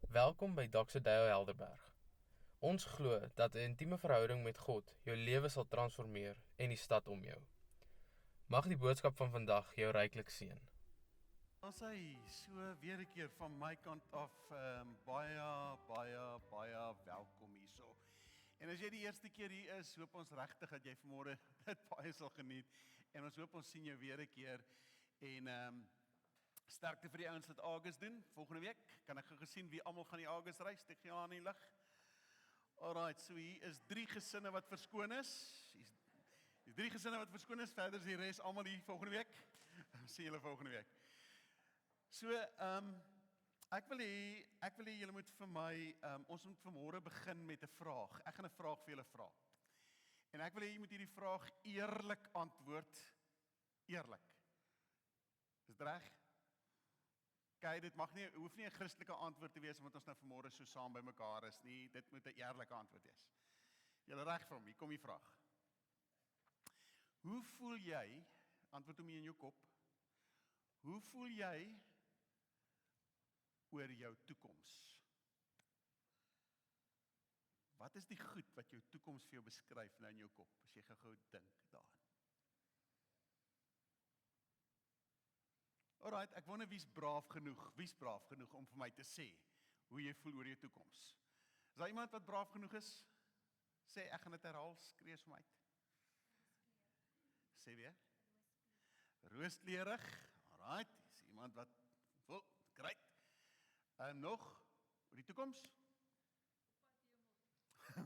Welkom by Dr. Dale Helderberg. Ons glo dat 'n intieme verhouding met God jou lewe sal transformeer en die stad om jou. Mag die boodskap van vandag jou ryklik seën. Ons hy so weer 'n keer van my kant af baie welkom hierso. En as jy die eerste keer hier is, hoop ons regtig dat jy vanmôre dit baie sal geniet en ons hoop ons sien jou weer 'n keer en sterkte vir die ouens wat August doen. Volgende week kan ek gesien wie almal gaan die August reis. Steek jy aan die lig. Alright, so hier is 3 gesinne wat verskoon is. Hier's 3 gesinne wat verskoon is. Verder is die res almal hier volgende week. Sien julle volgende week. So, ek wil hê julle moet vir my, ons moet vanmôre begin met 'n vraag. Ek gaan 'n vraag vir julle vra. En ek wil hê jy moet hierdie vraag eerlik antwoord. Eerlik. Is dit reg? Kyk, dit hoef nie 'n Christelike antwoord te wees omdat ons nou vanmôre so saam by mekaar is nie. Dit moet 'n eerlike antwoord wees. Julle reg vir hom, hier kom die vraag. Hoe voel jy, antwoord hom in jou kop, hoe voel jy oor jou toekoms? Wat is die goed wat jou toekoms vir jou beskryf nou in jou kop, as jy gou dink daaraan? Alright, ek wonder wie's braaf genoeg om vir my te sê hoe jy voel oor jou toekoms. Is daar iemand wat braaf genoeg is? Sê, ek gaan dit herhaal, skree vir my uit. Sê weer. Rooskleurig. Alright, is iemand wat voel, great. Nog oor die toekoms?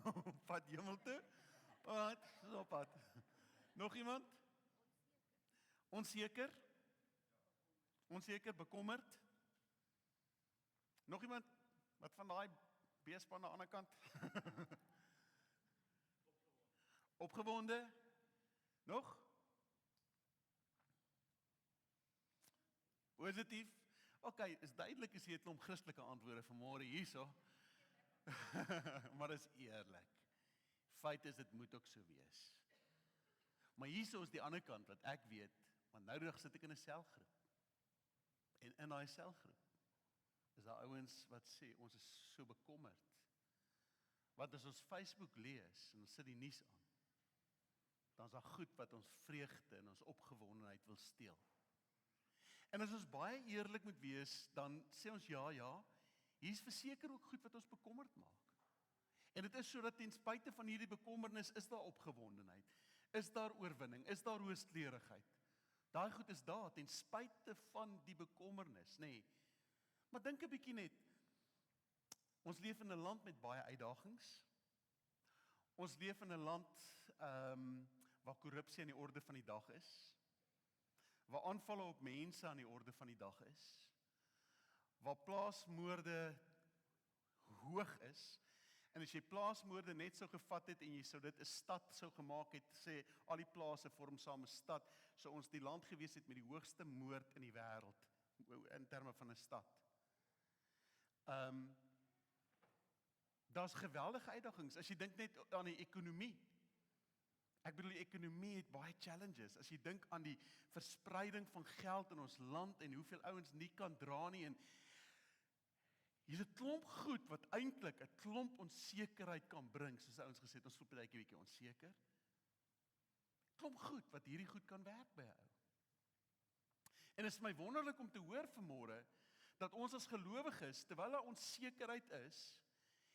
Op pad hemel toe. Alright, dis op pad. Nog iemand? Onseker. Onseker, bekommerd. Nog iemand wat van daai beespan aan die ander kant? Opgewonde. Nog? Positief. Okay, is duidelik as jy 'n klomp Christelike antwoorde vanmôre hierso. Maar dis eerlik. Feit is dit moet ook so wees. Maar hierso is die ander kant wat ek weet, want noudag sit ek in 'n selgroep. En in daai selgroep is daar ouens wat sê ons is so bekommerd. Want as ons Facebook lees en ons sit die nuus aan, dan is daar goed wat ons vreugde en ons opgewondenheid wil steel. En as ons baie eerlik moet wees, dan sê ons ja, hier's verseker ook goed wat ons bekommerd maak. En dit is sodat ten spyte van hierdie bekommernis is daar opgewondenheid, is daar oorwinning, is daar rooskleurigheid. Daai goed is daar ten spyte van die bekommernis, nê. Maar dink 'n bietjie net. Ons leef in 'n land met baie uitdagings. Ons leef in 'n land waar korrupsie aan die orde van die dag is. Waar aanvalle op mense aan die orde van die dag is. Waar plaasmoorde hoog is. En as jy plaasmoorde net so gevat het en jy sou dit 'n stad sou gemaak het, sê al die plase vorm saam 'n stad, sou ons die land gewees het met die hoogste moord in die wêreld in terme van 'n stad. Daar's geweldige uitdagings. As jy dink net aan die ekonomie. Ek bedoel die ekonomie het baie challenges. As jy dink aan die verspreiding van geld in ons land en hoeveel ouens nie kan dra nie en hier's 'n klomp goed wat eintlik 'n klomp onsekerheid kan bring, soos ouens gesê het, ons voel baie bietjie onseker. Klomp goed wat hierdie goed kan werk by 'n ou. En dit is my wonderlik om te hoor vanmôre dat ons as gelowiges, terwyl daar onsekerheid is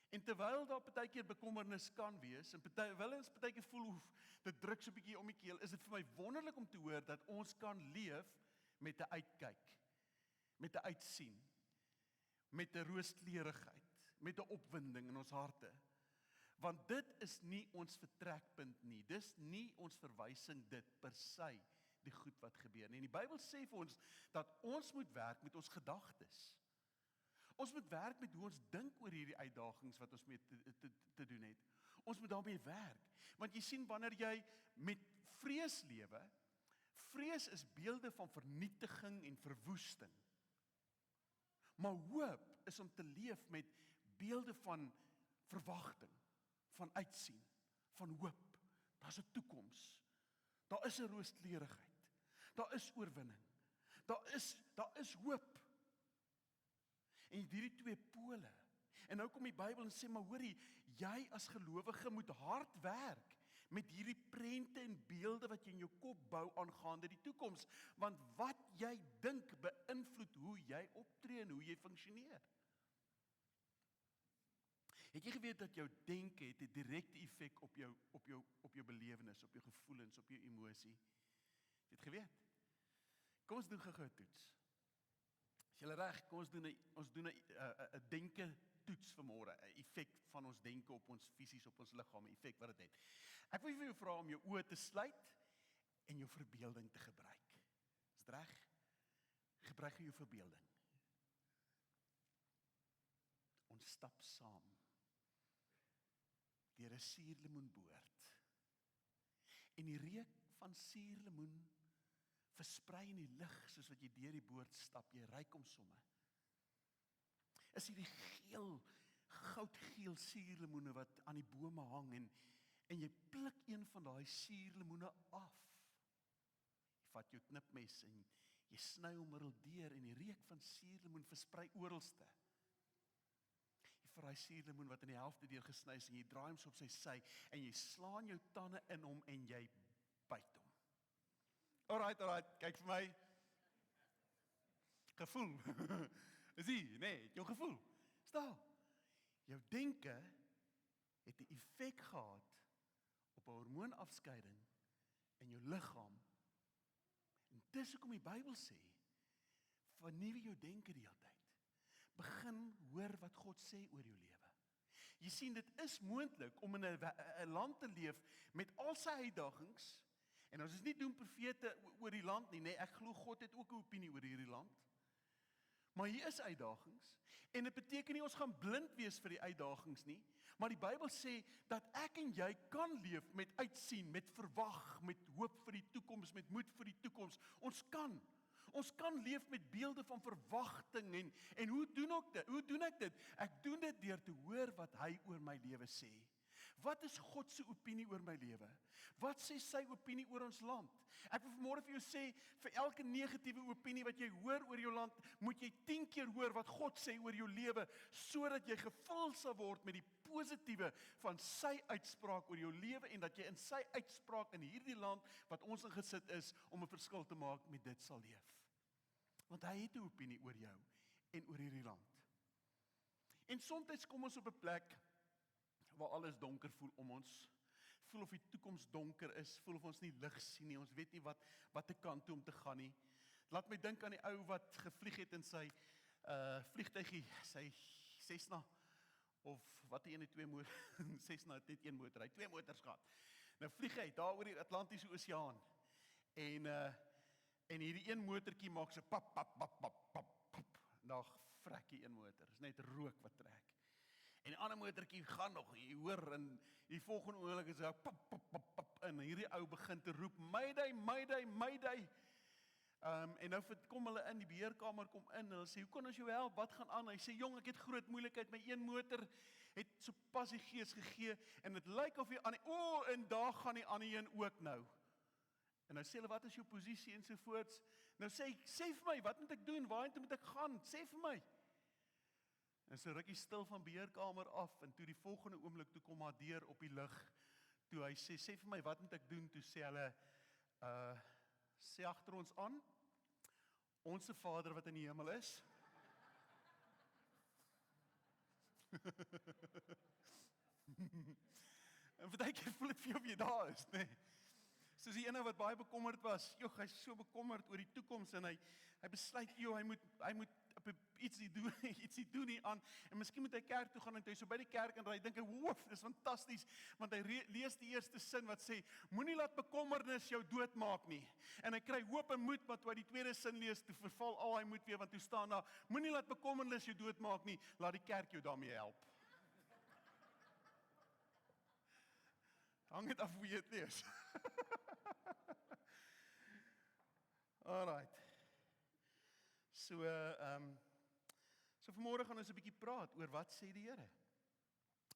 en terwyl daar partykeer bekommernis kan wees en terwyl ons partykeer voel hoe dit druk so 'n bietjie om die keel, is dit vir my wonderlik om te hoor dat ons kan leef met 'n uitkyk, met 'n uitsien, met 'n rooskleurigheid, met 'n opwinding in ons harte. Want dit is nie ons vertrekpunt nie. Dis nie ons verwysing dit per se die goed wat gebeur nie. En die Bybel sê vir ons dat ons moet werk met ons gedagtes. Ons moet werk met hoe ons dink oor hierdie uitdagings wat ons mee te doen het. Ons moet daarmee werk. Want jy sien wanneer jy met vrees lewe, vrees is beelde van vernietiging en verwoesting. Maar hoop is om te leef met beelde van verwagting, van uitsien, van hoop. Daar's 'n toekoms. Daar is 'n rooskleurigheid. Daar is oorwinning. Daar is hoop. En hierdie twee pole En nou kom die Bybel en sê, maar hoorie, jy as gelowige moet hard werk met hierdie prente en beelde wat jy in jou kop bou aangaande die toekoms, want wat jy dink beïnvloed hoe jy optree en hoe jy funksioneer. Het jy geweet dat jou denke het 'n direkte effek op jou belewenis, op jou gevoelens, op jou emosie? Het jy het geweet? Kom ons doen gou 'n toets. Is julle reg? Kom ons doen 'n denke toets vanmôre, 'n effek van ons denke op ons fisies, op ons liggaam, 'n effek wat dit het. Ek wil vir jou vra om jou oë te sluit en jou verbeelding te gebruik. Is dit reg? Gebruik jou verbeelding. Ons stap saam deur 'n suurlemoenboord. En die reuk van suurlemoen versprei in die lug soos wat jy deur die boord stap, jy ruik hom somme. Is hierdie geel, goudgeel suurlemoene wat aan die bome hang en jy pluk een van daai suurlemoene af. Jy vat jou knipmes en jy sny hom middeldeur en die reuk van suurlemoen versprei oralste. Jy vat daai suurlemoen wat in die helfte deur gesny is en jy draai hom so op sy sy en jy slaan jou tande in hom en jy byt hom. Alright, kyk vir my. Gevoel. Is jy, nee, jou gevoel. Staan. Jou denke het 'n effek gehad op 'n hormoonafskeiding in jou liggaam. En dis hoekom die Bybel sê, vernuwe jou denke die hele tyd. Begin hoor wat God sê oor jou lewe. Jy sien, dit is moontlik om in 'n land te leef met al sy uitdagings. En ons is nie doen profete oor die land nie, nee, ek glo God het ook 'n opinie oor hierdie land. Maar hier is uitdagings, en dit beteken nie ons gaan blind wees vir die uitdagings nie, maar die Bybel sê dat ek en jy kan leef met uitsien, met verwag, met hoop vir die toekoms, met moed vir die toekoms. Ons kan leef met beelde van verwagting en hoe doen ek dit? Ek doen dit deur te hoor wat hy oor my lewe sê. Wat is God se opinie oor my lewe? Wat sê sy opinie oor ons land? Ek wil vanmôre vir jou sê, vir elke negatiewe opinie wat jy hoor oor jou land, moet jy 10 keer hoor wat God sê oor jou lewe, sodat jy gevul sal word met die positiewe van sy uitspraak oor jou lewe en dat jy in sy uitspraak in hierdie land wat ons ingesit is om 'n verskil te maak, met dit sal leef. Want hy het 'n opinie oor jou en oor hierdie land. En soms kom ons op 'n plek waar alles donker voel om ons, voel of die toekoms donker is, voel of ons nie lig sien nie, ons weet nie wat te kant toe om te gaan nie. Laat my dink aan die ou wat gevlieg het in sy vliegtuigie, sy Cessna, of wat die ene 2 motor, Cessna het net 1 motor, hy 2 motors gehad. Nou vlieg hy daar oor die Atlantiese Oseaan, en hierdie een motortjie maak so pap, pap, pap, pap, pap, pap, daar vrek die een motor, is net rook wat trek. En die ander motortjie gaan nog, jy hoor, en die volgende oomblik is hy pap, pap, pap, pap, en hierdie ou begin te roep, Mayday, Mayday, Mayday. En nou kom hulle in, die beheerkamer kom in, hulle sê, hoe kon ons jou help, wat gaan aan? Hy sê, jong, ek het groot moeilikheid, my een motor het so pas die gees gegee, en het lyk of die ander, en daar gaan die ander een ook nou. En nou sê hulle, wat is jou posisie, ensovoorts. Nou sê vir my, wat moet ek doen, waarheen moet ek gaan, sê vir my. En so ruk hy stil van beheerkamer af, en toe die volgende oomblik, toe kom haar deur op die lug, toe hy sê vir my, wat moet ek doen, toe sê hulle, sê agter ons aan, Onse Vader wat in die hemel is. En partykeer voel dit vir jou of jy daar is, nee. Soos die ene wat baie bekommerd was, hy is so bekommerd oor die toekoms, en hy besluit, hy moet ietsie doen hier aan, en miskien moet hy kerk toe gaan, en hy so by die kerk, en hy dink, woof, dis fantasties, want hy lees die eerste sin wat sê, moenie laat bekommernis jou doodmaak nie, en hy kry hoop en moed, maar toe hy die tweede sin lees, toe verval al hy moed weer, want toe staan daar, moenie laat bekommernis jou doodmaak nie, laat die kerk jou daarmee help. Hang het af hoe jy het lees. Alright. So vanmôre gaan ons 'n bietjie praat oor wat sê die Here.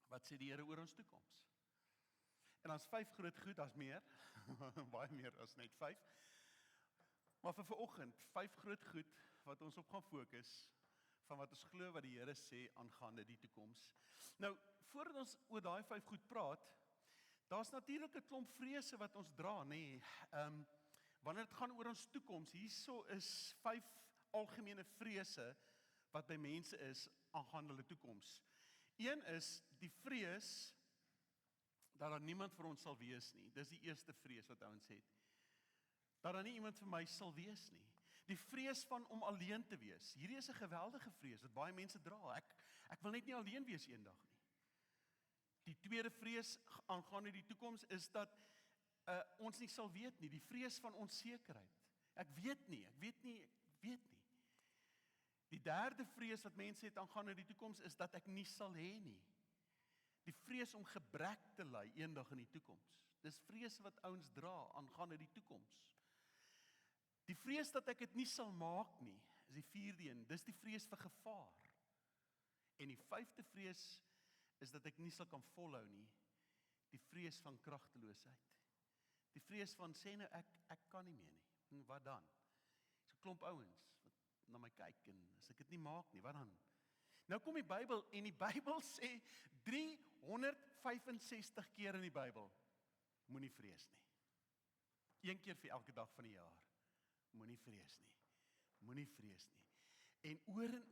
Wat sê die Here oor ons toekoms? En daar's 5 groot goed, daar's meer. Baie meer as net 5. Maar vir vanoggend 5 groot goed wat ons op gaan fokus van wat ons glo wat die Here sê aangaande die toekoms. Nou, voordat ons oor daai 5 goed praat, daar's natuurlik 'n klomp vrese wat ons dra, nê. Wanneer dit gaan oor ons toekoms, hierso is 5 algemene vrese wat by mense is aangaande hulle toekoms. Een is die vrees dat daar niemand vir ons sal wees nie. Dis die eerste vrees wat ouens het. Dat daar nie iemand vir my sal wees nie. Die vrees van om alleen te wees. Hierdie is 'n geweldige vrees wat baie mense dra. Ek wil net nie alleen wees eendag nie. Die tweede vrees aangaande die toekoms is dat ons nie sal weet nie. Die vrees van onsekerheid. Ek weet nie. Die derde vrees wat mense het aangaande die toekoms is dat ek nie sal hê nie. Die vrees om gebrek te ly eendag in die toekoms. Dis vrese wat ouens dra aangaande die toekoms. Die vrees dat ek dit nie sal maak nie, is die vierde een. Dis die vrees vir gevaar. En die vyfde vrees is dat ek nie sal kan volhou nie. Die vrees van kragteloosheid. Die vrees van sê nou ek kan nie meer nie. En wat dan? So 'n klomp ouens wat na my kyk en as ek dit nie maak nie, wat dan? Nou kom die Bybel en die Bybel sê 365 keer in die Bybel, moenie vrees nie. Een keer vir elke dag van die jaar. Moenie vrees nie. En oor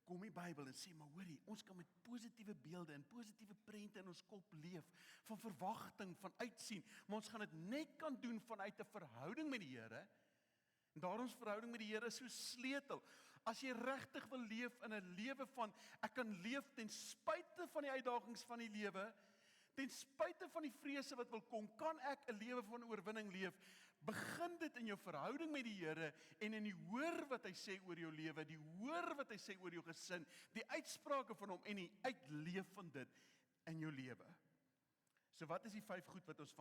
kom die Bybel en sê, maar hoorie, ons kan met positiewe beelde en positiewe prente in ons kop leef, van verwagting, van uitsien, maar ons gaan dit net kan doen vanuit 'n verhouding met die Here. En daarom is verhouding met die Here so sleutel. As jy regtig wil leef in 'n lewe van, ek kan leef ten spyte van die uitdagings van die lewe, ten spyte van die vrese wat wil kom, kan ek 'n lewe van oorwinning leef. Begin dit in jou verhouding met die Here en in die hoor wat hy sê oor jou lewe, die hoor wat hy sê oor jou gesin, die uitsprake van hom en die uitleef van dit in jou lewe. So wat is die 5 goed wat ons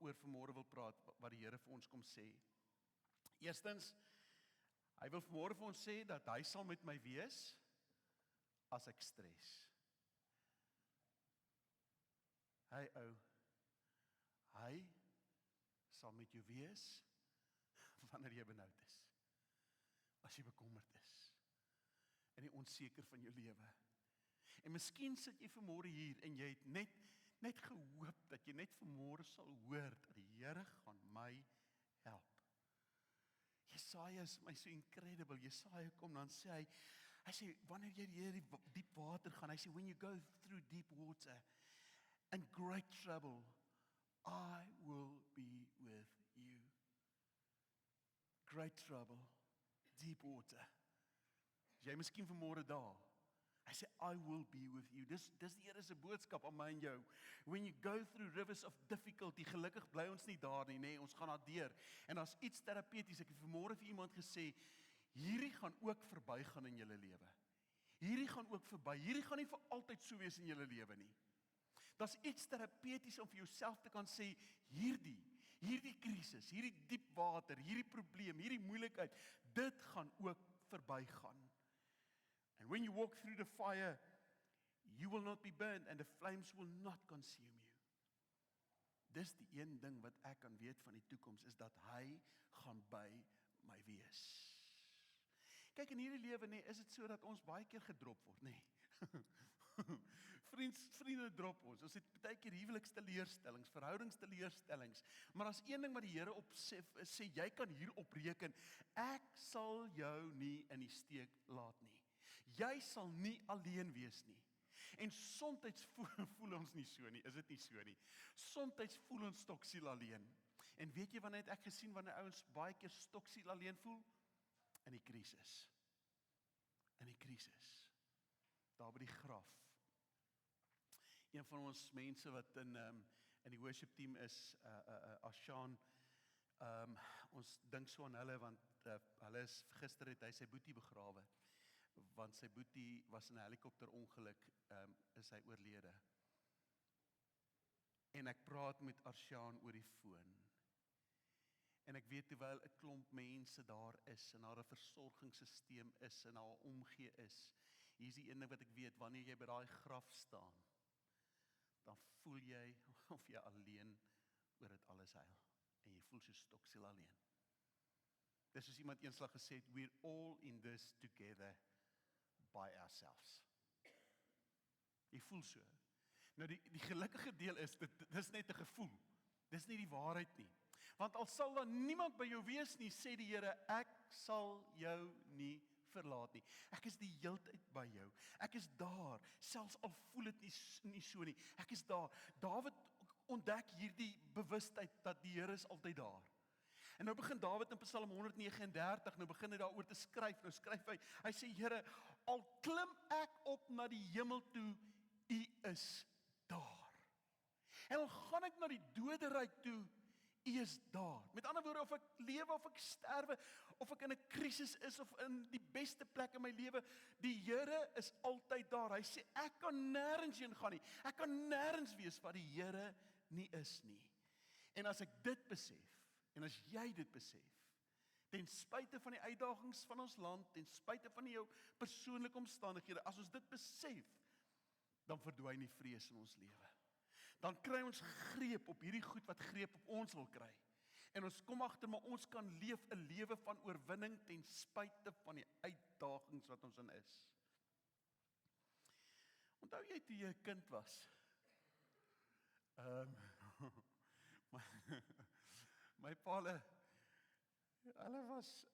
oor vanmôre wil praat, wat die Here vir ons kom sê? Eerstens, hy wil vanmôre vir ons sê dat hy sal met my wees as ek stres. Hy sal met jou wees wanneer jy benoud is. As jy bekommerd is en jy onseker van jou lewe. En miskien sit jy vanmôre hier en jy het net gehoop dat jy net vanmôre sal hoor dat die Here gaan my help. Jesaja is my so incredible. Jesaja kom dan sê hy sê wanneer jy deur die diep water gaan, hy sê when you go through deep water and great trouble, I will be with you. Great trouble, deep water. Jy miskien vanmôre daar. Hy sê I will be with you. Dis die Here se boodskap aan my en jou. When you go through rivers of difficulty, gelukkig bly ons nie daar nie, nê, ons gaan daardeur. En as iets terapeuties, ek het vanmôre vir iemand gesê, hierdie gaan ook verbygaan in julle lewe. Hierdie gaan ook verby. Hierdie gaan nie vir altyd so wees in julle lewe nie. Daar's iets terapeuties om vir jouself te kan sê, hierdie krisis, hierdie diep water, hierdie probleem, hierdie moeilikheid, dit gaan ook verbygaan. And when you walk through the fire, you will not be burned and the flames will not consume you. Dis die een ding wat ek kan weet van die toekoms, is dat hy gaan by my wees. Kyk, in hierdie lewe, nee, is dit so dat ons baie keer gedrop word, nee. Vriende drop ons. Ons het baie keer huweliksteleurstellings, verhoudingsteleurstellings. Maar as een ding wat die Here sê, jy kan hier opreken, ek sal jou nie in die steek laat nie. Jy sal nie alleen wees nie. En soms voel ons nie so nie, is dit nie so nie. Soms voel ons stoksiel alleen. En weet jy wanneer het ek gesien wanneer ouens baie keer stoksiel alleen voel? In die krisis. Daar by die graf. Een van ons mense wat in die worship team is, Ashaan, ons dink so aan hulle, want hulle is, gister het hy sy boetie begrawe, want sy boetie was in 'n helikopterongeluk, is hy oorlede. En ek praat met Ashaan oor die foon. En ek weet terwyl 'n klomp mense daar is, en daar 'n versorgingsstelsel is, en daar omgee is, hier is die een ding wat ek weet, wanneer jy by daai graf staan, dan voel jy of jy alleen oor dit alles huil. En jy voel so stoksiel alleen. Dis soos iemand eenslag gesê het, we're all in this together. by ourselves. Jy voel so. Nou die gelukkige deel is, dis net 'n gevoel. Dis nie die waarheid nie. Want al sal daar niemand by jou wees nie, sê die Here, ek sal jou nie verlaat nie. Ek is die heeltyd by jou. Ek is daar, selfs al voel dit nie so nie. Ek is daar. Dawid ontdek hierdie bewustheid dat die Here is altyd daar. En nou begin Dawid in Psalm 139, nou begin hy daaroor te skryf. Nou skryf hy sê, Here, al klim ek op na die hemel toe, U is daar. En al gaan ek na die doderyk toe, U is daar. Met ander woorde, of ek lewe of ek sterwe, of ek in 'n krisis is of in die beste plek in my lewe, die Here is altyd daar. Hy sê ek kan nêrens heen gaan nie. Ek kan nêrens wees waar die Here nie is nie. En as ek dit besef, en as jy dit besef, ten spyte van die uitdagings van ons land, ten spyte van jou persoonlike omstandighede, as ons dit besef, dan verdwyn die vrees in ons lewe. Dan kry ons greep op hierdie goed wat greep op ons wil kry. En ons kom agter, maar ons kan leef 'n lewe van oorwinning ten spyte van die uitdagings wat ons in is. Onthou jy toe jy 'n kind was? My pa, hulle was,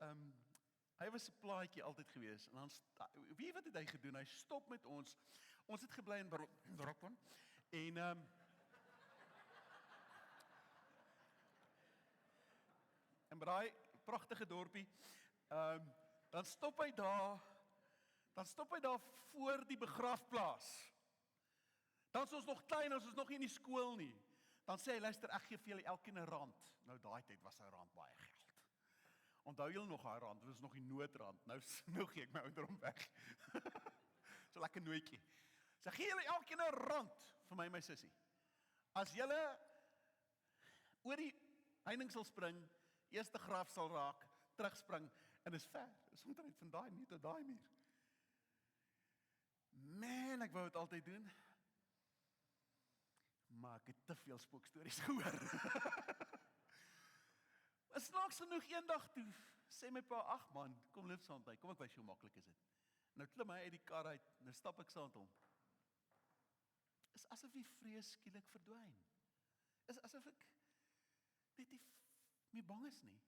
hy was 'n plaatjie altyd gewees. En dan, weet jy wat het hy gedoen? Hy stop met ons. Ons het gebly in Brokwan. En en by daai pragtige dorpie, dan stop hy daar voor die begrafplaas. Dan is ons nog klein, ons is nog nie in die skool nie. Dan sê hy, luister, ek gee vir julle elkeen 'n rand. Nou daai tyd was 'n rand baie geld. Onthou julle nog daai rand, dit was nog die noodrand. Nou gee ek my ouderdom weg. So lekker nooitjie. So gee julle elkeen 'n rand vir my en my sussie. As julle oor die heining sal spring, eerste graf sal raak, terugspring, en is ver. Is omtrent van daai muur tot daai muur. Man, ek wou dit altyd doen. Maar ek het te veel spookstories gehoor. Maar snaaks genoeg eendag toe, sê my pa, ag man, kom loop saam met my, kom ek wys jou hoe maklik is dit. Nou klim hy uit die kar uit, nou stap ek saam met hom. Is asof die vrees skielik verdwyn. Is asof ek net nie meer bang is nie.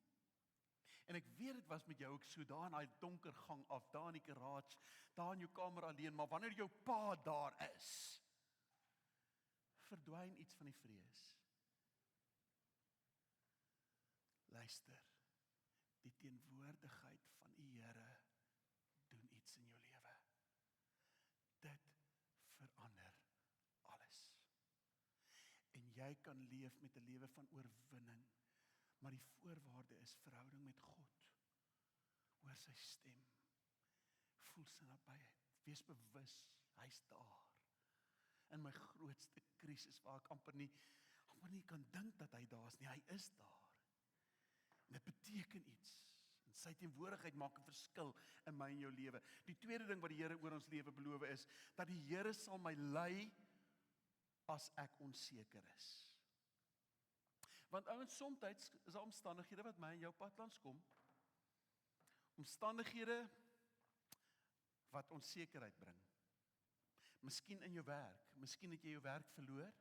En ek weet dit was met jou ook so, daar in daai donker gang af, daar in die garage, daar in jou kamer alleen, maar wanneer jou pa daar is, verdwyn iets van die vrees. Luister, die teenwoordigheid van die Here doen iets in jou lewe. Dit verander alles. En jy kan leef met 'n lewe van oorwinning, maar die voorwaarde is verhouding met God. Hoor sy stem. Voel sy nabyheid. Wees bewus, hy's daar. In my grootste krisis waar ek amper nie kan dink dat hy daar is nie, hy is daar. En dit beteken iets. En sy teenwoordigheid maak 'n verskil in my en jou lewe. Die tweede ding wat die Here oor ons lewe beloof is, dat die Here sal my lei as ek onseker is. Want ouens, soms is daar omstandighede wat my en jou pad langs kom. Omstandighede wat onsekerheid bring. Miskien in jou werk, miskien het jy jou werk verloor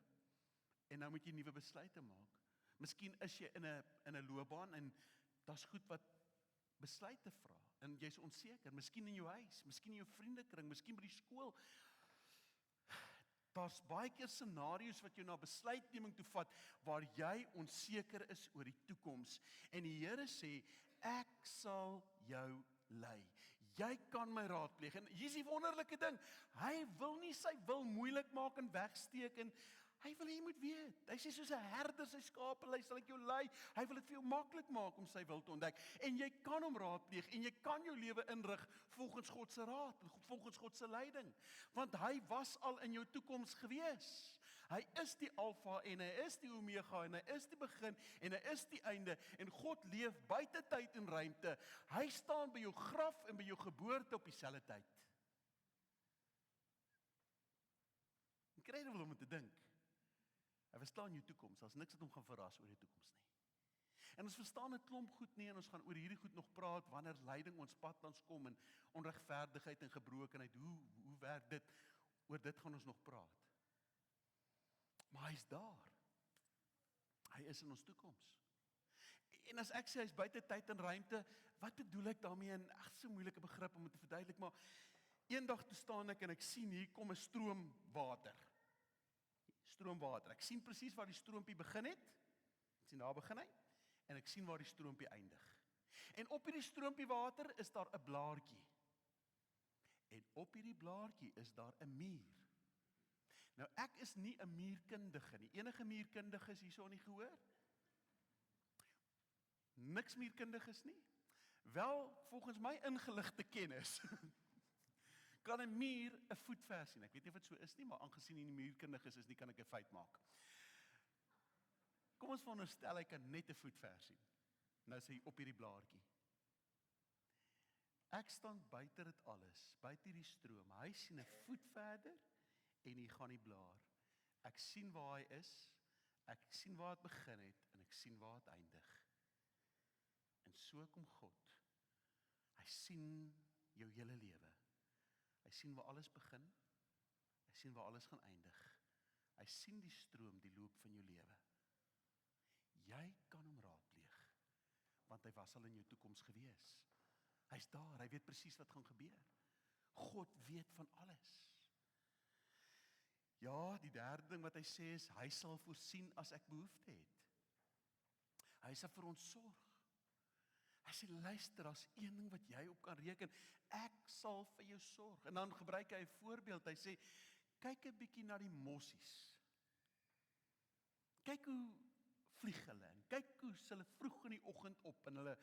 en nou moet jy nuwe besluite maak. Miskien is jy in 'n loopbaan en daar's goed wat besluite vra en jy's onseker, miskien in jou huis, miskien in jou vriendekring, miskien by die skool. Daar's baie keer scenario's wat jou na besluitneming toe vat waar jy onseker is oor die toekoms en die Here sê ek sal jou lei. Jy kan my raadpleeg en hier's die wonderlike ding. Hy wil nie sy wil moeilik maak en wegsteek en hy wil hê jy moet weet. Hy sê soos 'n herder sy skape lei, sal ek jou lei. Hy wil dit vir jou maklik maak om sy wil te ontdek. En jy kan hom raadpleeg en jy kan jou lewe inrig volgens God se raad en volgens God se leiding. Want hy was al in jou toekoms gewees. Hy is die Alfa en hy is die Omega en hy is die begin en hy is die einde en God leef buite tyd en ruimte. Hy staan by jou graf en by jou geboorte op dieselfde tyd. Incredible om te dink. Hy verstaan jou toekoms, daar's niks wat hom gaan verras oor die toekoms nie. En ons verstaan 'n klomp goed nie en ons gaan oor hierdie goed nog praat wanneer lyding ons pad langs kom en onregverdigheid en gebrokenheid. Hoe werk dit? Oor dit gaan ons nog praat. Maar hy's daar. Hy is in ons toekoms. En as ek sê hy's buite tyd en ruimte, wat bedoel ek daarmee? En so 'n moeilike begrip om dit te verduidelik, maar eendag toe staan ek en ek sien hier kom 'n stroom water. Stroomwater. Ek sien presies waar die stroompie begin het. Ek sien daar begin hy en ek sien waar die stroompie eindig. En op hierdie stroompie water is daar 'n blaartjie. En op hierdie blaartjie is daar 'n muur. Nou ek is nie 'n muurkundige nie. Enige muurkundiges hierso in die gehoor? Niks muurkundiges nie. Wel, volgens my ingeligte kennis kan 'n muur 'n voetver sien. Ek weet nie of dit so is nie, maar aangesien hy nie muurkundiges is nie, kan ek 'n feit maak. Kom ons veronderstel hy kan net 'n voetver sien. Nou sê hy op hierdie blaartjie. Ek staan buite dit alles, buite hierdie stroom. Hy sien 'n voet verder en hy gaan die blaar. Ek sien waar hy is, ek sien waar dit begin het en ek sien waar dit eindig. En so kom God. Hy sien jou hele lewe. Hy sien waar alles begin. Hy sien waar alles gaan eindig. Hy sien die stroom, die loop van jou lewe. Jy kan hom raadpleeg, want hy was al in jou toekoms gewees. Hy's daar, hy weet presies wat gaan gebeur. God weet van alles. Ja, die derde ding wat hy sê is, hy sal voorsien as ek behoefte het. Hy sal vir ons sorg. Hy sê, luister, as een ding wat jy op kan reken, ek sal vir jou sorg. En dan gebruik hy 'n voorbeeld, hy sê, kyk 'n bietjie na die mossies. Kyk hoe vlieg hulle, en kyk hoe hulle vroeg in die oggend op, en hulle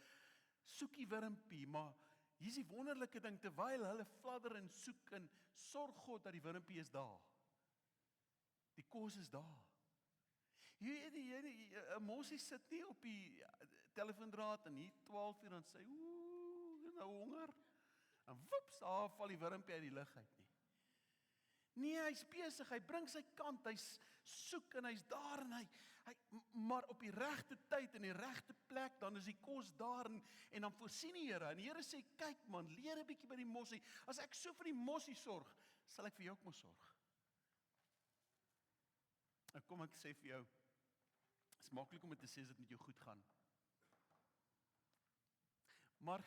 soek die wurmpie, maar hier is die wonderlike ding, terwyl hulle fladder en soek, en sorg God dat die wurmpie is daar. Die kos is daar. Hierdie 'n mossie sit nie op die telefoondraad en hier 12 uur en sê, nou honger. En woeps, daar val die wurmpie uit die lug uit nie. Nee, hy's besig, hy bring sy kant, hy's soek en hy's daar en maar op die regte tyd en die regte plek, dan is die kos daar en dan voorsien die Here. En die Here sê, kyk man, leer 'n bietjie by die mossie. As ek so vir die mossie sorg, sal ek vir jou ook moet sorg. Nou kom ek sê vir jou, het is maklik om te sê as dit met jou goed gaan. Maar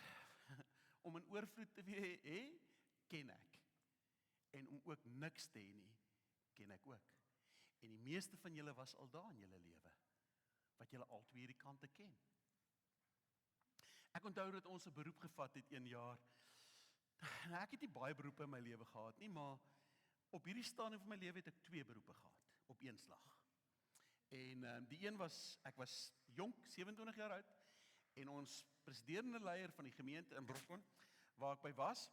om in oorvloed te hê, ken ek. En om ook niks te hê nie, ken ek ook. En die meeste van julle was al daar in julle lewe, wat julle al twee die kante ken. Ek onthou dat ons 'n beroep gevat het 1 jaar. Nou, ek het nie baie beroepe in my lewe gehad nie, maar op hierdie stadium van my lewe het ek 2 beroepe gehad, op een slag. En die een was, ek was jonk, 27 jaar oud, en ons presiderende leier van die gemeente in Brooklyn, waar ek by was,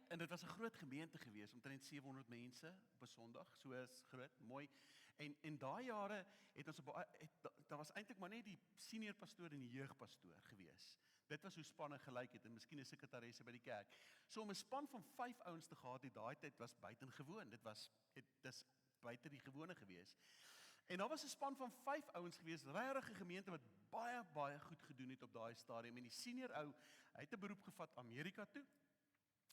en dit was 'n groot gemeente gewees, omtrent 700 mense op 'n Sondag, so is groot, mooi. En daai jare het ons daar was eintlik maar net die senior pastoor en die jeugpastoor gewees. Dit was hoe spanne gelyk het en miskien 'n sekretaresse by die kerk. So om 'n span van 5 ouens te gehad het daai tyd was buitengewoon. Dis buite die gewone gewees. En daar was 'n span van 5 ouens gewees, regtig 'n gemeente wat baie goed gedoen het op daai stadium. En die senior ou, hy het 'n beroep gevat Amerika toe.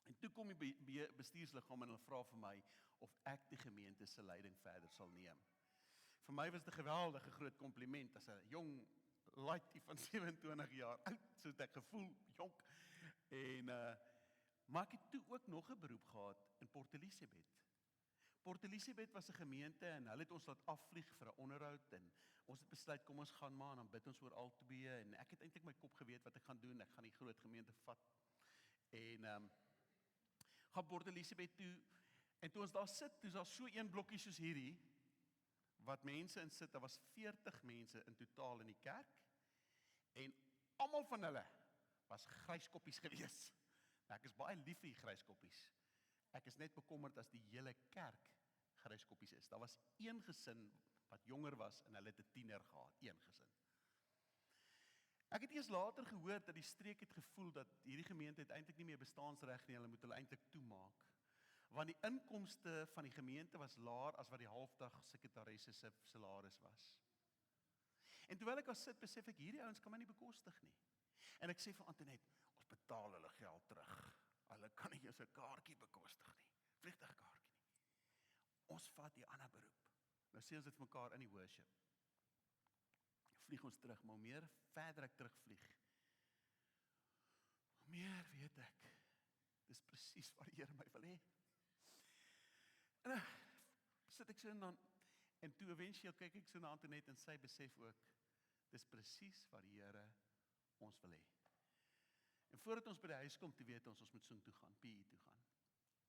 En toe kom die bestuursliggaam en hulle vra vir my of ek die gemeente se leiding verder sal neem. Vir my was dit 'n geweldige groot kompliment as 'n jong laaitie van 27 jaar oud, so het ek gevoel, jonk. Maar ek het toe ook nog 'n beroep gehad in Port Elizabeth. Port Elizabeth was 'n gemeente en hulle het ons laat afvlieg vir 'n onderhoud en ons het besluit kom ons gaan maar en dan bid ons oor albei en ek het eintlik my kop geweet wat ek gaan doen. Ek gaan die groot gemeente vat. En gaan Port Elizabeth toe en toe ons daar sit, toe is daar so een blokkie soos hierdie wat mense in sit. Daar was 40 mense in totaal in die kerk en almal van hulle was gryskoppies gewees. Nou, ek is baie lief vir die gryskoppies. Ek is net bekommerd as die hele kerk gryskoppies is. Daar was een gesin wat jonger was en hulle het 'n tiener gehad, een gesin. Ek het eers later gehoor dat die streek het gevoel dat hierdie gemeente het eintlik nie meer bestaansreg nie, hulle moet hulle eintlik toemaak. Want die inkomste van die gemeente was laer as wat die halfdag sekretaresse se salaris was. En terwyl ek daar sit, besef ek, hierdie ouens kan my nie bekostig nie. En ek sê vir Antoinette, ons betaal hulle geld terug. Hulle kan nie eens 'n kaartjie bekostig nie. Vliegtuigkaartjie nie. Ons vat die ander beroep. Nou sê ons dit vir mekaar in die worship. Vlieg ons terug, maar hoe meer verder ek terugvlieg, hoe meer weet ek, dis presies wat die Here my wil hê. En dan sit ek so en toe eventueel kyk ek so na Antoinette en sy besef ook, dis presies wat die Here ons wil hê. En voordat ons by die huis kom, toe weet ons moet soontoe gaan, PE toe gaan.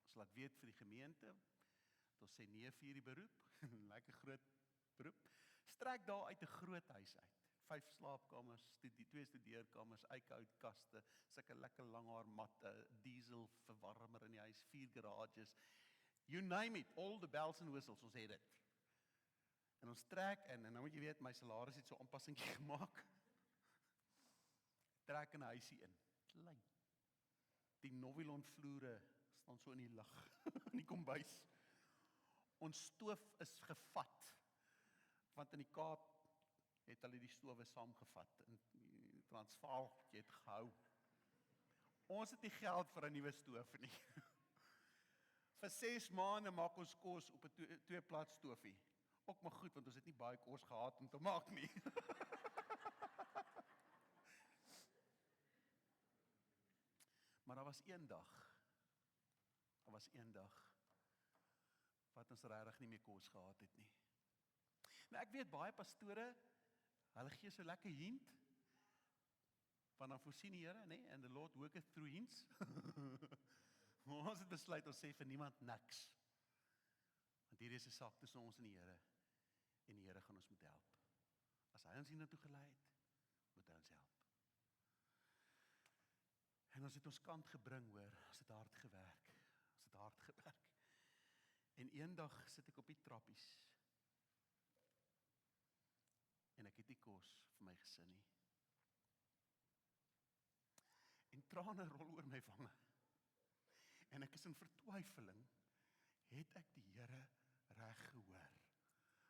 Ons laat weet vir die gemeente, dat ons sê nee vir hierdie beroep, lekker groot beroep, strek daar uit 'n groot huis uit. 5 slaapkamers, 2 studeerkamers, eikhoutkaste, sulke lekker langhaar matte, diesel verwarmer in die huis, 4 garages, you name it, all the bells and whistles, ons het dit. En ons trek in, en nou moet jy weet, my salaris het so 'n aanpassingkie gemaak. Trek in 'n huisie in, klein. Die Novilon vloere staan so in die lug, in die kombuis. Ons stoof is gevat, want in die Kaap het hulle die stowe saamgevat, in die Transvaal het gehou. Ons het nie geld vir 'n nuwe stoof nie. Vir 6 maande maak ons kos op 'n 2-plat stoofie. Ook maar goed, want ons het nie baie kos gehad om te maak nie. Maar daar was een dag, wat ons regtig nie meer kos gehad het nie. Nou ek weet baie pastore, hulle gee so lekker hint, want dan voorsien die Here, nee, and the Lord worketh through hints. Maar ons het besluit, ons sê vir niemand niks. Want hier is 'n saak tussen ons en die Here, en die Here gaan ons moet help. As hy ons hiernatoe gelei het, moet hy ons help. En ons het ons kant gebring, hoor, ons het hard gewerk. En eendag sit ek op die trappies, en ek het nie kos vir my gesin nie. En trane rol oor my wange. En ek is in vertwyfeling, het ek die Here reg gehoor?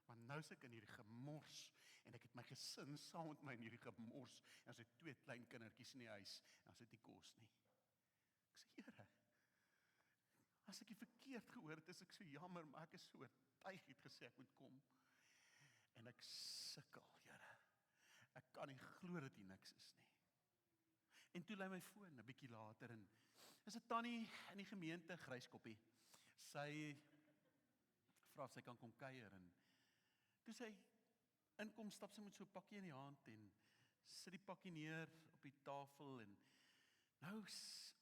Want nou is ek in hierdie gemors, en ek het my gesin saam met my in hierdie gemors, en ons het 2 klein kindertjies in die huis, en ons het nie kos nie. Ek sê, Here, as ek die verkeerd gehoor het, is ek so jammer, maar ek is so oortuig het gesê ek moet kom. En ek sukkel, Here. Ek kan nie glo dat hier niks is nie. En toe lei my foon 'n bietjie later, en is 'n tannie in die gemeente, Gryskoppie. Sy vra of sy kan kom kuier, en toe sy inkom, stap sy met so 'n pakkie in die hand, en sit die pakkie neer op die tafel, en nou,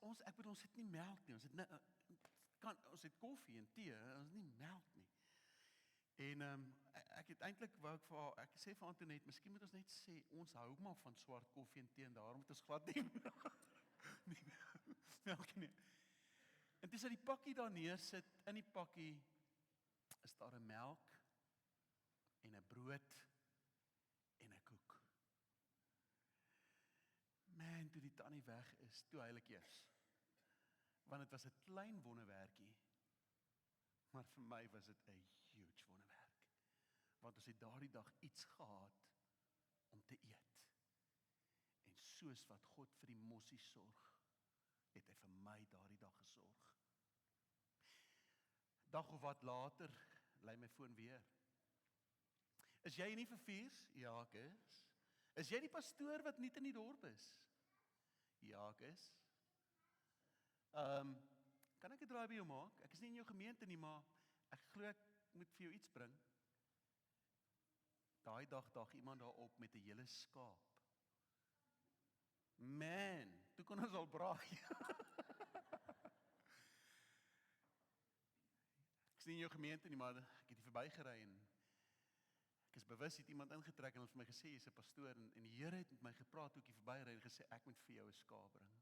ons het nie melk nie, ons het koffie en tee, ons het nie melk nie. En ek het eintlik wou ek sê vir Antoinette, miskien moet ons net sê, ons hou maar van swart koffie en tee, en daarom moet ons glad nie melk nie. En toe sy die pakkie daar neersit, in die pakkie is daar 'n melk, en 'n brood, en 'n koek. Man, toe die tannie weg is, toe huil ek eers. Want dit was 'n klein wonderwerkie, maar vir my was dit 'n huge wonderwerk. Want ons het daardie dag iets gehad om te eet. En soos wat God vir die mossie sorg, het hy vir my daardie dag gesorg. Dag of wat later, lei my foon weer. Is jy nie vir viers? Ja, ek is. Is jy die pastoor wat nie in die dorp is? Ja, ek is. Kan ek 'n draai by jou maak? Ek is nie in jou gemeente nie, maar ek glo ek moet vir jou iets bring. Daai dag iemand daar op met 'n hele skaap. Man, toe kon ons al braai. Ek is nie in jou gemeente nie, maar ek het hier verbygery, en ek is bewus, het iemand ingetrek en vir my gesê, jy's 'n pastoor, en die Here het met my gepraat toe ek hier verbyry en gesê, ek moet vir jou 'n skaap bring.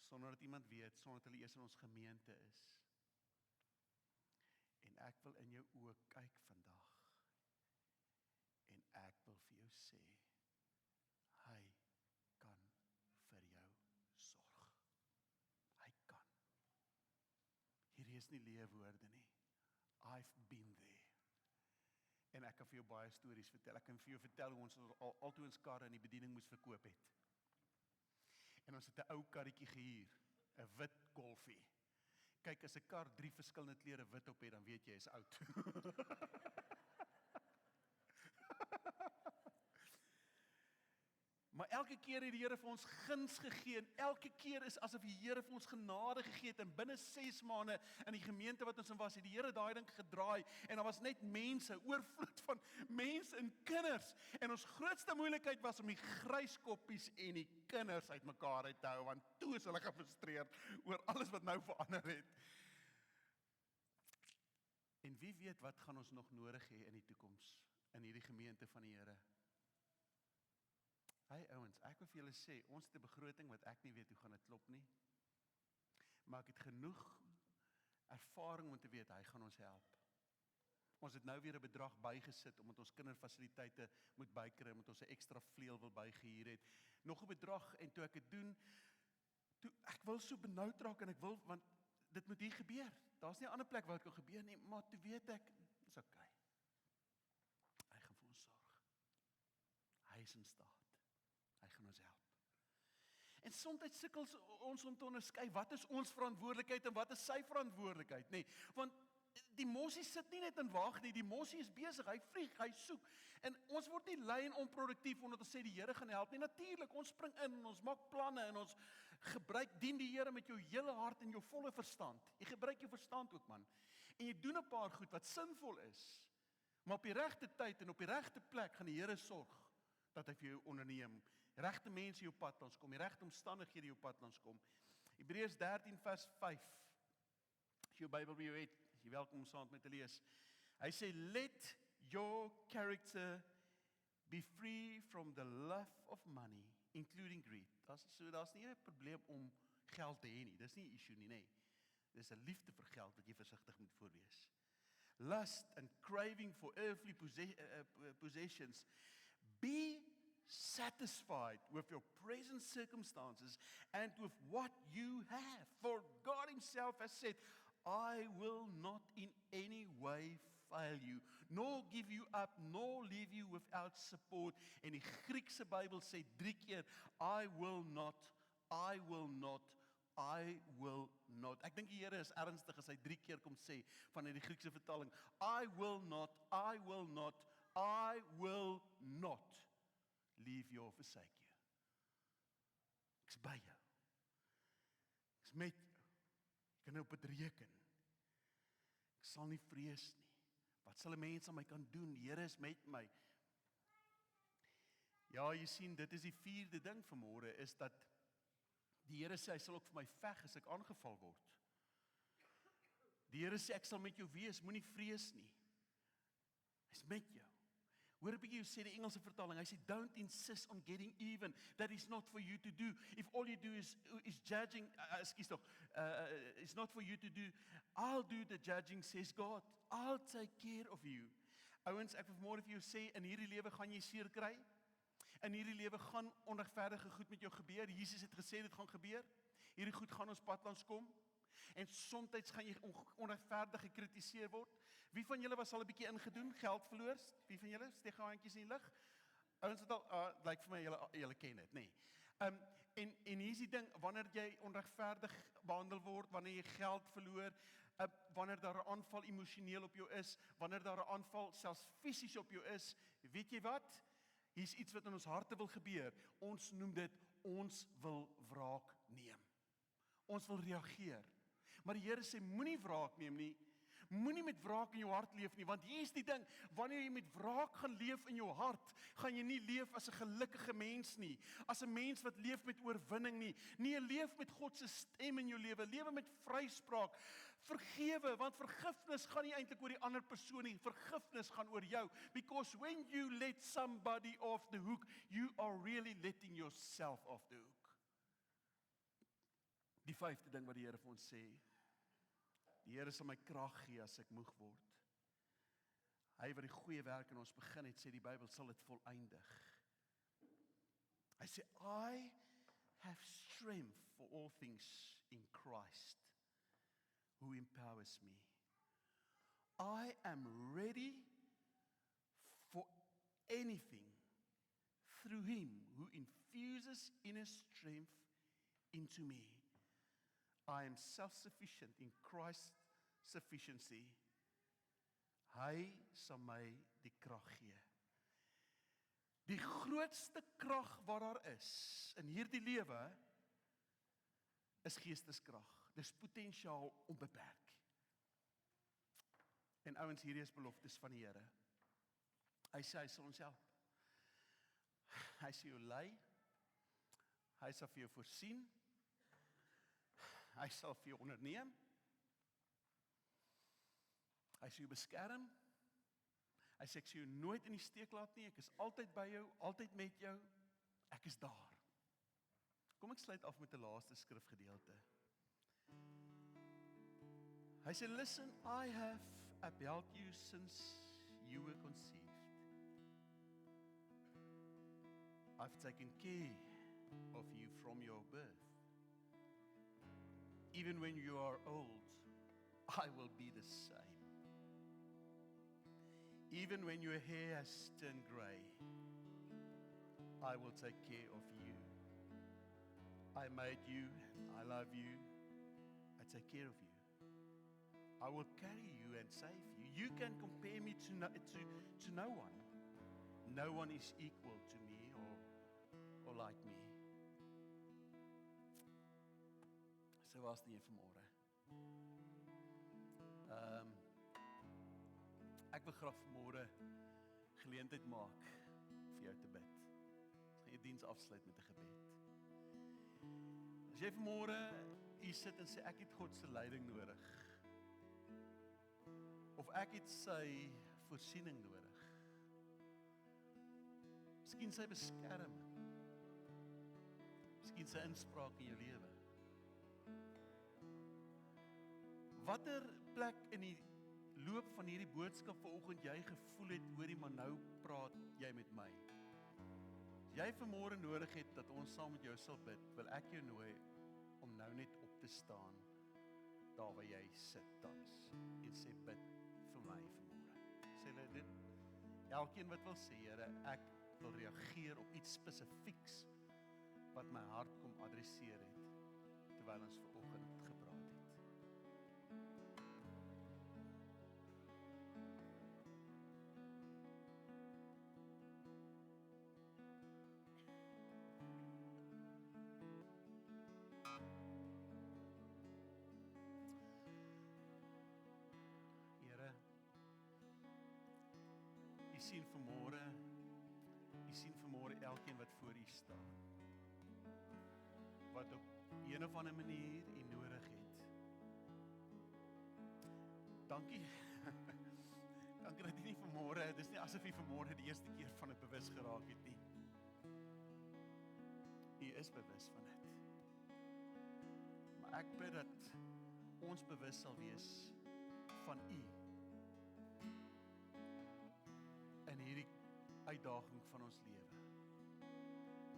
Sonder dat iemand weet, sonder dat hulle eers in ons gemeente is. En ek wil in jou oë kyk vandag, en ek wil vir jou sê, hy kan vir jou sorg. Hy kan. Hierdie is nie leë woorde nie. I've been there. En ek kan vir jou baie stories vertel. Ek kan vir jou vertel hoe ons altyd ons karre in die bediening moes verkoop het. En ons het 'n ou karretjie gehuur, 'n wit Golfie. Kyk, as 'n kar 3 verskillende kleure wit op het, dan weet jy is oud. Maar elke keer het die Here vir ons guns gegee en elke keer is asof die Here vir ons genade gegee het en binne 6 maande in die gemeente wat ons in was, het die Here daai ding gedraai en daar was net mense, oorvloed van mense en kinders en ons grootste moeilikheid was om die gryskoppies en die kinders uitmekaar uit te hou want toe is hulle gefrustreerd oor alles wat nou verander het. En wie weet wat gaan ons nog nodig hê in die toekoms in hierdie gemeente van die Here. Hey ouens, ek wil vir julle sê, ons het 'n begroting wat ek nie weet hoe gaan dit klop nie. Maar ek het genoeg ervaring om te weet, hy gaan ons help. Ons het nou weer 'n bedrag bygesit, omdat ons kinderfasiliteite moet bykry, omdat ons 'n ekstra vleuel wil bygehuur het. Nog 'n bedrag, en toe ek dit doen, ek wil so benoud raak, en ek wil, want dit moet hier gebeur. Daar's nie 'n ander plek waar dit kan gebeur nie, maar toe weet ek, dis okay. Hy gaan vir ons sorg. Hy is in staat. Hy gaan ons help. En soms sukkel ons om te onderskei, wat is ons verantwoordelikheid en wat is sy verantwoordelikheid, nee, want die mossie sit nie net en wag nie, die mossie is besig, hy vlieg, hy soek, en ons word nie lui en onproduktief, omdat ons sê die Here gaan help nie, natuurlik, ons spring in, ons maak planne, en ons gebruik, dien die Here met jou hele hart en jou volle verstand, jy gebruik jou verstand ook man, en jy doen 'n paar goed wat sinvol is, maar op die regte tyd en op die regte plek gaan die Here sorg, dat hy vir jou onderneem, regte mense jou pad langs kom, die regte omstandighede jou pad langs kom. Hebreërs 13 vers 5. As jy jou Bybel by jou het, jy welkom om saam met te lees. Hy sê, let your character be free from the love of money, including greed. Daar's nie 'n probleem om geld te hê nie, dis nie 'n issue nie, nee. Dis 'n liefde vir geld wat jy versigtig moet voorwees. Lust and craving for earthly possessions. Be satisfied with your present circumstances and with what you have. For God himself has said, I will not in any way fail you, nor give you up, nor leave you without support. En die Griekse Bybel sê 3 keer, I will not, I will not, I will not. Ek dink die Here is ernstig as hy 3 keer kom sê vanuit die Griekse vertaling, I will not, I will not, I will not leave you or forsake you. Ek's by jou. Ek's met jou. Ek kan op dit reken. Ek sal nie vrees nie. Wat sal 'n mens aan my kan doen? Die Here is met my. Ja, jy sien, dit is die 4de ding vanmôre, is dat die Here sê, hy sal ook vir my veg as ek aangeval word. Die Here sê, ek sal met jou wees, moenie vrees nie. Hy's met jou. Hoor 'n bietjie hoe sê die Engelse vertaling, hy sê, don't insist on getting even, that is not for you to do. If all you do is judging, it's not for you to do, I'll do the judging, says God. I'll take care of you. Ouens, ek wil vanmôre vir jou sê, in hierdie lewe gaan jy seer kry. In hierdie lewe gaan onregverdige goed met jou gebeur. Jesus het gesê dit gaan gebeur. Hierdie goed gaan ons pad langs kom. En soms gaan jy onregverdig gekritiseer word. Wie van julle was al 'n bietjie ingedoen, geld verloor? Wie van julle? Steek gou handjies in die lug. Ouens het al, lyk vir my julle ken dit, nê. En hier is die ding, wanneer jy onregverdig behandel word, wanneer jy geld verloor, wanneer daar 'n aanval emosioneel op jou is, wanneer daar 'n aanval selfs fisies op jou is, weet jy wat? Hier's iets wat in ons harte wil gebeur. Ons noem dit, ons wil wraak neem. Ons wil reageer. Maar die Here sê, moenie wraak neem nie. Moenie met wraak in jou hart leef nie, want hier is die ding, wanneer jy met wraak gaan leef in jou hart, gaan jy nie leef as 'n gelukkige mens nie, as 'n mens wat leef met oorwinning nie. Nee, leef met God se stem in jou lewe met vryspraak. Vergewe, want vergifnis gaan nie eintlik oor die ander persoon nie, vergifnis gaan oor jou. Because when you let somebody off the hook, you are really letting yourself off the hook. Die 5de ding wat die Here vir ons sê, die Here sal my krag gee as ek moeg word. Hy wat die goeie werk in ons begin het, sê die Bybel, sal dit volëindig. Hy sê, I have strength for all things in Christ, who empowers me. I am ready anything through him who infuses inner strength into me. I am self-sufficient in Christ's sufficiency. Hy sal my die krag gee. Die grootste krag wat daar is in hierdie lewe is geesteskrag. Dis potensiaal onbeperk. En ouens, hierdie is beloftes van die Here. Hy sê hy sal ons help. Hy sal jou lei. Hy sal vir jou voorsien. Hy sal vir jou onderneem. Hy sal jou beskerm. Hy sê ek sal jou nooit in die steek laat nie. Ek is altyd by jou, altyd met jou. Ek is daar. Kom ek sluit af met 'n laaste skrifgedeelte. Hy sê, listen, I have upheld you since you were conceived. I've taken care of you from your birth. Even when you are old, I will be the same. Even when your hair has turned grey, I will take care of you. I made you, I love you, I take care of you. I will carry you and save you. You can compare me to no one. No one is equal to me or like me. So was die vanmôre. Ek wil graag vanmôre geleentheid maak vir jou te bid. Ons gaan die diens afsluit met 'n gebed. As jy vanmôre hier sit en sê ek het God se leiding nodig, of ek het sy voorsiening nodig, miskien sy beskerming, miskien sy inspraak in jou lewe. Watter plek in die loop van hierdie boodskap vanoggend jy gevoel het, hoorie, maar nou praat jy met my. As jy vanmôre nodig het dat ons saam met jou sal bid, wil ek jou nooi om nou net op te staan daar waar jy sit tans en sê bid vir my vanmôre. Sê hulle dit. Elkeen wat wil sê, Here, ek wil reageer op iets spesifieks wat my hart kom adresseer het terwyl ons vanoggend gepraat het. U sien vanmôre elkeen wat voor u staan, wat op een of ander manier u nodig het. Dankie. Dankie dat u nie vanmôre, dis nie asof u vanmôre die eerste keer van dit bewus geraak het nie. U is bewus van dit. Maar ek bid dat ons bewus sal wees van u in hierdie uitdaging van ons lewe.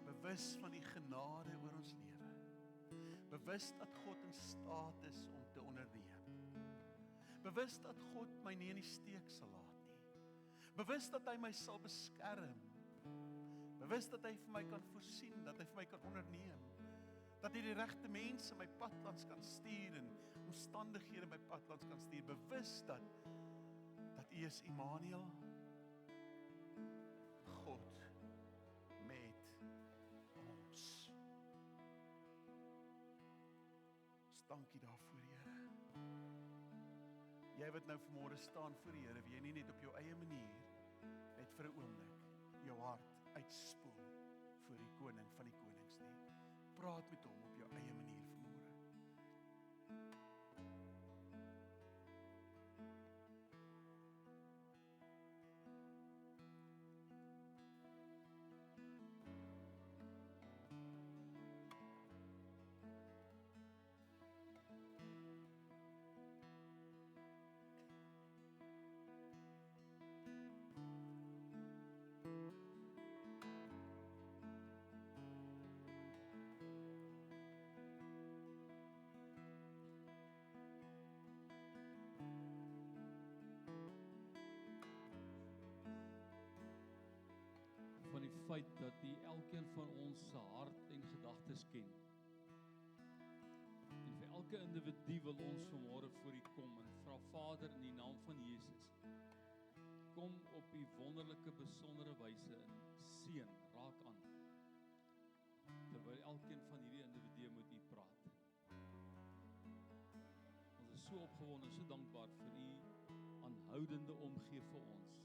Bewus van die genade oor ons lewe. Bewus dat God in staat is om te onderneem. Bewus dat God my nie in die steek sal laat nie. Bewus dat hy my sal beskerm. Bewus dat hy vir my kan voorsien, dat hy vir my kan onderneem. Dat hy die regte mense my pad langs kan stuur en omstandighede my pad langs kan stuur. Bewus dat u is Immanuel, God met ons. Ons dankie daarvoor, Here. Jy wat nou vanmôre staan voor die Here, wil jy nie net op jou eie manier, net vir 'n oomblik, jou hart uitspoel voor die koning van die konings nie. Praat met hom op jou eie manier vanmôre. feit dat U elkeen van ons se hart en gedagtes ken. En vir elke individu wil ons vanmôre voor U kom en vra Vader in die naam van Jesus, kom op U wonderlike besondere wyse in seën, raak aan, terwyl elkeen van hierdie individue met U praat. Ons is so opgewonde, so dankbaar vir U aanhoudende omgee vir ons.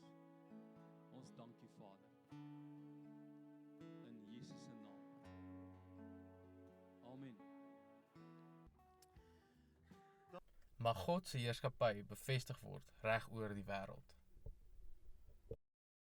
Ons dank U, Vader. In Jesus se naam. Amen. Mag God se heerskappy bevestig word reg oor die wêreld.